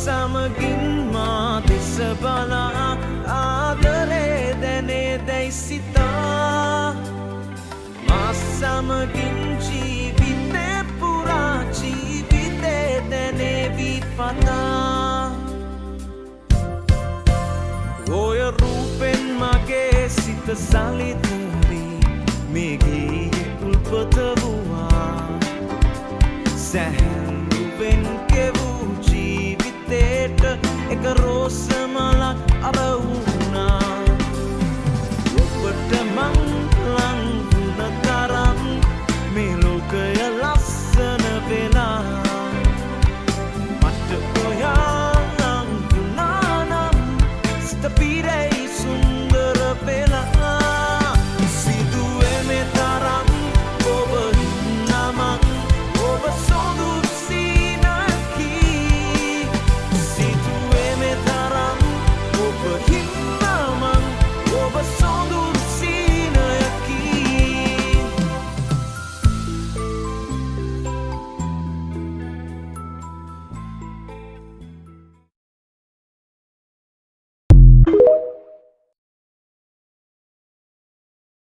සමගින් මා දෙස බලා ආදරේ දැනේ දැයි සිතා මා සමගින් ජීවිතේ පුරා ජීවිතේ දැනේවි පතා ඔය රූපෙන් මගේ සිත සලිතවි මේ ගීයේ උල්පත වූවා සැහැ